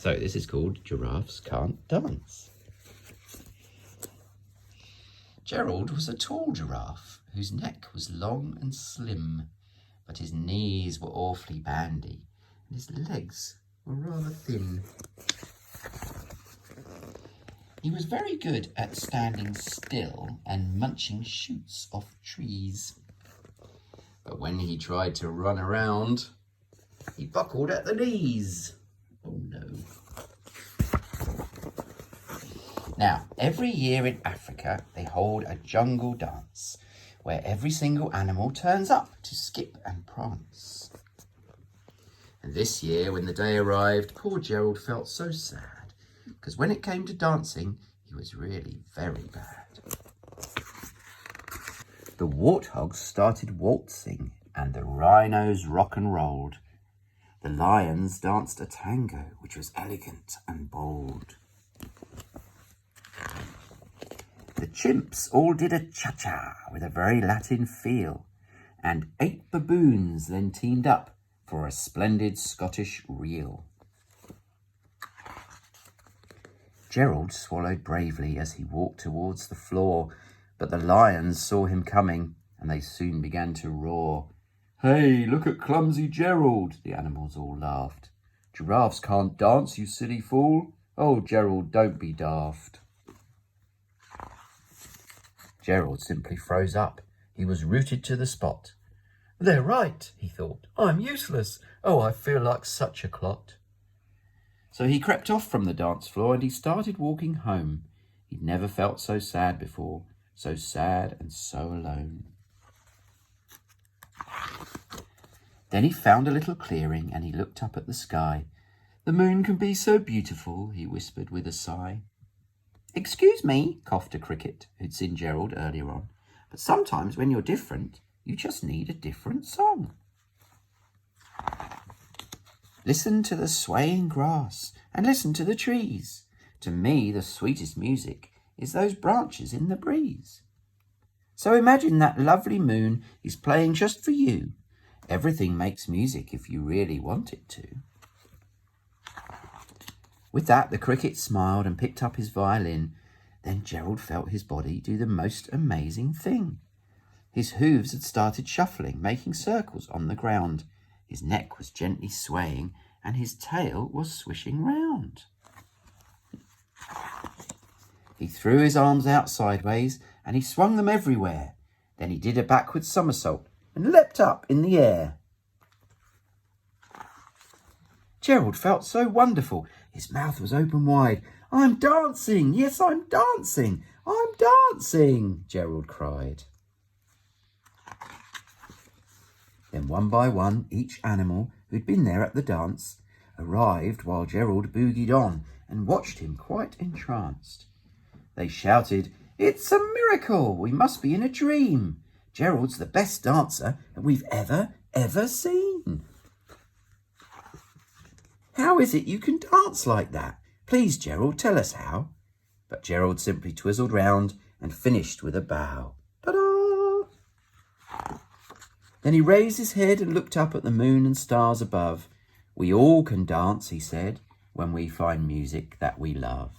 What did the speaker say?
So this is called Giraffes Can't Dance. Gerald was a tall giraffe whose neck was long and slim, but his knees were awfully bandy and his legs were rather thin. He was very good at standing still and munching shoots off trees. But when he tried to run around, he buckled at the knees. Oh no. Now, every year in Africa, they hold a jungle dance where every single animal turns up to skip and prance. And this year, when the day arrived, poor Gerald felt so sad, because when it came to dancing, he was really very bad. The warthogs started waltzing, and the rhinos rock and rolled. The lions danced a tango, which was elegant and bold. The chimps all did a cha-cha with a very Latin feel, and 8 baboons then teamed up for a splendid Scottish reel. Gerald swallowed bravely as he walked towards the floor, but the lions saw him coming, and they soon began to roar. "Hey, look at clumsy Gerald," the animals all laughed. "Giraffes can't dance, you silly fool. Oh, Gerald, don't be daft." Gerald simply froze up. He was rooted to the spot. "They're right," he thought. "I'm useless. Oh, I feel like such a clot." So he crept off from the dance floor and he started walking home. He'd never felt so sad before, so sad and so alone. Then he found a little clearing and he looked up at the sky. "The moon can be so beautiful," he whispered with a sigh. "Excuse me," coughed a cricket who'd seen Gerald earlier on, "but sometimes when you're different, you just need a different song. Listen to the swaying grass and listen to the trees. To me, the sweetest music is those branches in the breeze. So imagine that lovely moon is playing just for you. Everything makes music if you really want it to." With that, the cricket smiled and picked up his violin. Then Gerald felt his body do the most amazing thing. His hooves had started shuffling, making circles on the ground. His neck was gently swaying, and his tail was swishing round. He threw his arms out sideways, and he swung them everywhere. Then he did a backward somersault and leapt up in the air. Gerald felt so wonderful. His mouth was open wide. "I'm dancing! Yes, I'm dancing! I'm dancing!" Gerald cried. Then one by one, each animal who'd been there at the dance arrived while Gerald boogied on and watched him quite entranced. They shouted, "It's a miracle! We must be in a dream! Gerald's the best dancer that we've ever seen. How is it you can dance like that? Please, Gerald, tell us how." But Gerald simply twizzled round and finished with a bow. Ta-da! Then he raised his head and looked up at the moon and stars above. "We all can dance," he said, "when we find music that we love."